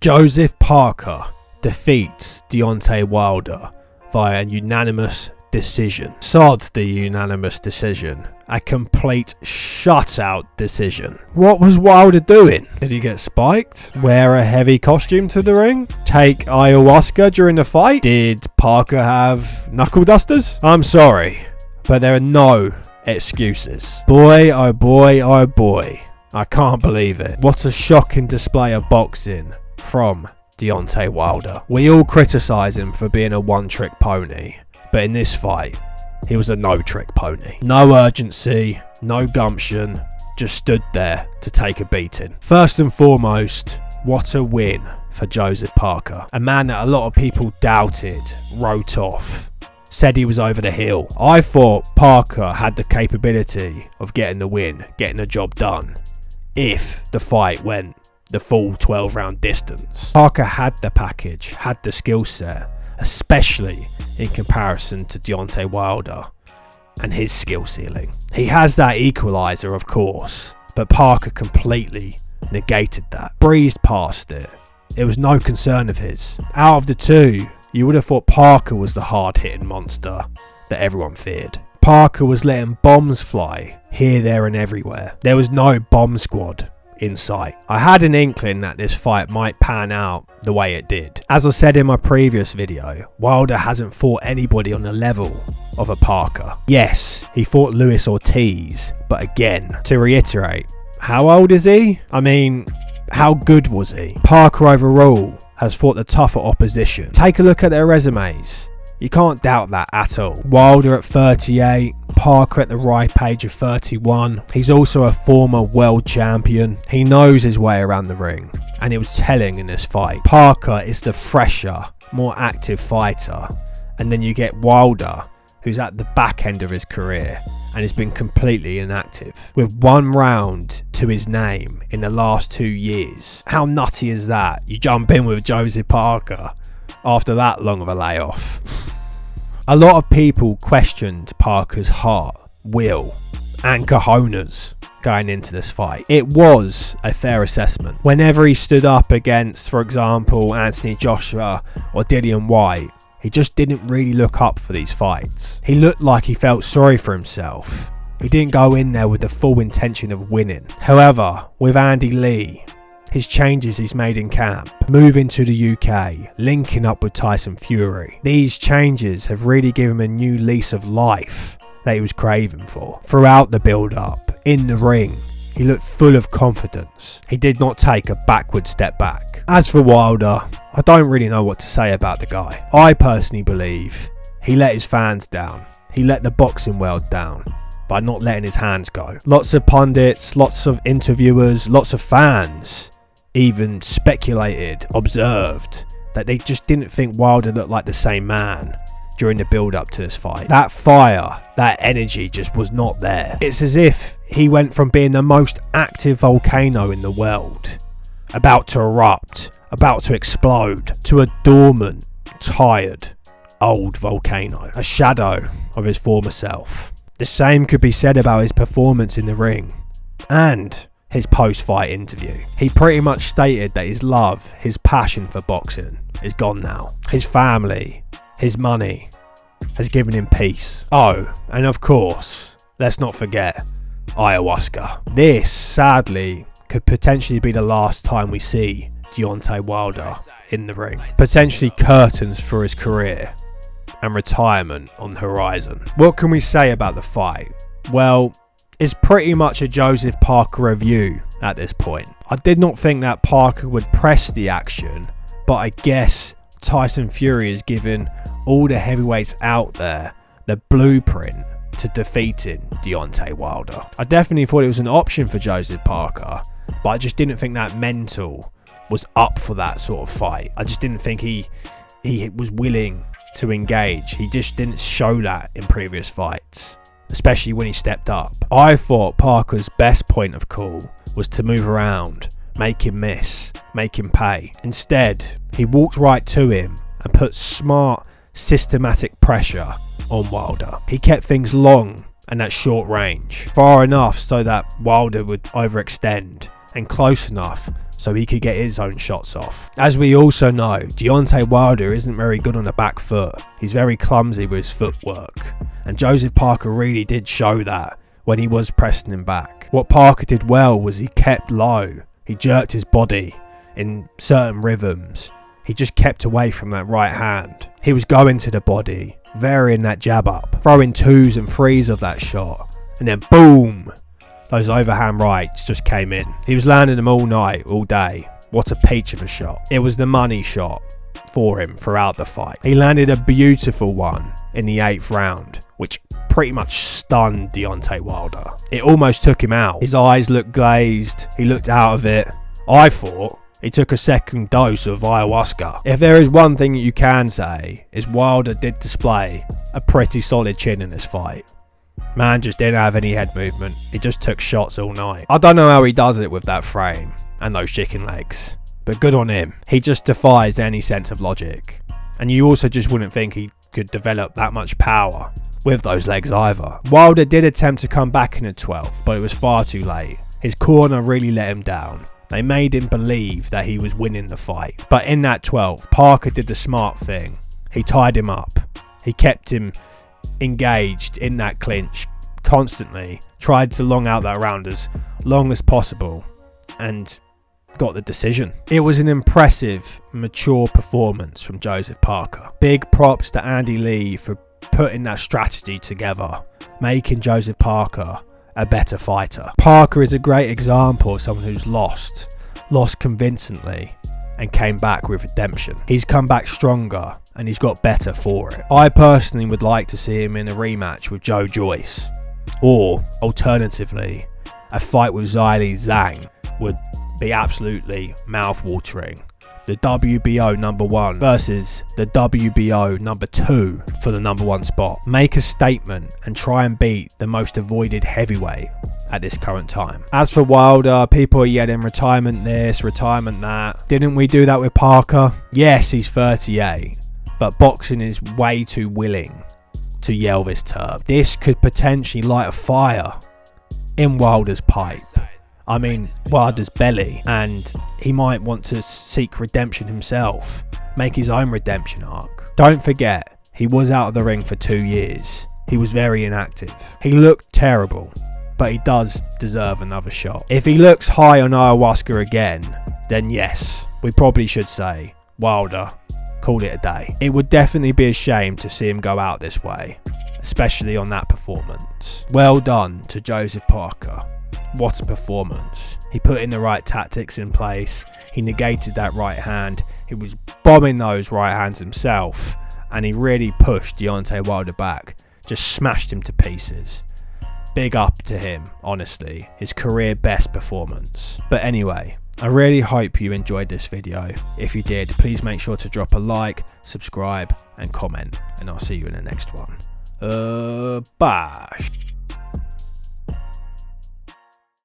Joseph Parker defeats Deontay Wilder via a unanimous decision. Sod the unanimous decision. A complete shutout decision. What was Wilder doing? Did he get spiked? Wear a heavy costume to the ring? Take ayahuasca during the fight? Did Parker have knuckle dusters? I'm sorry, but there are no excuses. Boy, oh boy, oh boy. I can't believe it. What a shocking display of boxing from Deontay Wilder. We all criticise him for being a one-trick pony, but in this fight, he was a no-trick pony. No urgency, no gumption, just stood there to take a beating. First and foremost, what a win for Joseph Parker. A man that a lot of people doubted, wrote off, said he was over the hill. I thought Parker had the capability of getting the win, getting the job done, if the fight went the full 12 round distance. Parker had the package, had the skill set, especially in comparison to Deontay Wilder and his skill ceiling. He has that equaliser, of course, but Parker completely negated that, breezed past it. It was no concern of his. Out of the two, you would have thought Parker was the hard-hitting monster that everyone feared. Parker was letting bombs fly here, there and everywhere. There was no bomb squad in sight. I had an inkling that this fight might pan out the way it did. As I said in my previous video, Wilder hasn't fought anybody on the level of a Parker. Yes, he fought Luis Ortiz, but again, to reiterate, how old is he? I mean, how good was he? Parker overall has fought the tougher opposition. Take a look at their resumes. You can't doubt that at all. Wilder at 38, Parker at the ripe age of 31. He's also a former world champion. He knows his way around the ring, and it was telling in this fight. Parker is the fresher, more active fighter, and then you get Wilder, who's at the back end of his career and has been completely inactive, with one round to his name in the last 2 years. How nutty is that? You jump in with Joseph Parker after that long of a layoff. A lot of people questioned Parker's heart, will and cojones going into this fight. It was a fair assessment. Whenever he stood up against, for example, Anthony Joshua or Dillian White, he just didn't really look up for these fights. He looked like he felt sorry for himself. He didn't go in there with the full intention of winning. However, with Andy Lee, his changes he's made in camp, moving to the UK, linking up with Tyson Fury, these changes have really given him a new lease of life that he was craving for. Throughout the build-up, in the ring, he looked full of confidence. He did not take a backward step back. As for Wilder, I don't really know what to say about the guy. I personally believe he let his fans down. He let the boxing world down by not letting his hands go. Lots of pundits, lots of interviewers, lots of fans even speculated, observed, that they just didn't think Wilder looked like the same man during the build up to this fight. That fire, that energy just was not there. It's as if he went from being the most active volcano in the world, about to erupt, about to explode, to a dormant, tired, old volcano, a shadow of his former self. The same could be said about his performance in the ring and his post-fight interview. He pretty much stated that his love, his passion for boxing is gone now. His family, his money has given him peace. Oh, and of course, let's not forget ayahuasca. This, sadly, could potentially be the last time we see Deontay Wilder in the ring. Potentially curtains for his career and retirement on the horizon. What can we say about the fight? Well, it's pretty much a Joseph Parker review at this point. I did not think that Parker would press the action, but I guess Tyson Fury has given all the heavyweights out there the blueprint to defeating Deontay Wilder. I definitely thought it was an option for Joseph Parker, but I just didn't think that mental was up for that sort of fight. I just didn't think he was willing to engage. He just didn't show that in previous fights, especially when he stepped up. I thought Parker's best point of call was to move around, make him miss, make him pay. Instead, he walked right to him and put smart, systematic pressure on Wilder. He kept things long and at short range, far enough so that Wilder would overextend, and close enough so he could get his own shots off. As we also know, Deontay Wilder isn't very good on the back foot. He's very clumsy with his footwork, and Joseph Parker really did show that when he was pressing him back. What Parker did well was he kept low. He jerked his body in certain rhythms. He just kept away from that right hand. He was going to the body, varying that jab up, throwing 2s and 3s of that shot, and then boom, those overhand rights just came in. He was landing them all night, all day. What a peach of a shot. It was the money shot for him throughout the fight. He landed a beautiful one in the 8th round, which pretty much stunned Deontay Wilder. It almost took him out. His eyes looked glazed. He looked out of it. I thought he took a second dose of ayahuasca. If there is one thing that you can say, is Wilder did display a pretty solid chin in this fight. Man just didn't have any head movement. He just took shots all night. I don't know how he does it with that frame and those chicken legs, but good on him. He just defies any sense of logic. And you also just wouldn't think he could develop that much power with those legs either. Wilder did attempt to come back in the 12th, but it was far too late. His corner really let him down. They made him believe that he was winning the fight. But in that 12th, Parker did the smart thing. He tied him up. He kept him engaged in that clinch constantly, tried to long out that round as long as possible, and got the decision. It was an impressive, mature performance from Joseph Parker. Big props to Andy Lee for putting that strategy together, making Joseph Parker a better fighter. Parker is a great example of someone who's lost convincingly and came back with redemption. He's come back stronger and he's got better for it. I personally would like to see him in a rematch with Joe Joyce, or alternatively a fight with Zhilei Zhang would be absolutely mouth-watering. The WBO #1 versus the WBO #2 for the #1 spot. Make a statement and try and beat the most avoided heavyweight at this current time. As for Wilder, people are yelling retirement this, retirement that. Didn't we do that with Parker? Yes, he's 38, but boxing is way too willing to yell this term. This could potentially light a fire in Wilder's pipe. I mean, Wilder's belly, and he might want to seek redemption himself, make his own redemption arc. Don't forget, he was out of the ring for 2 years. He was very inactive. He looked terrible, but he does deserve another shot. If he looks high on ayahuasca again, then yes, we probably should say, Wilder, call it a day. It would definitely be a shame to see him go out this way, especially on that performance. Well done to Joseph Parker. What a performance. He put in the right tactics in place. He negated that right hand. He was bombing those right hands himself, and he really pushed Deontay Wilder back. Just smashed him to pieces. Big up to him, honestly. His career best performance. But anyway, I really hope you enjoyed this video. If you did, please make sure to drop a like, subscribe and comment, and I'll see you in the next one. Bye.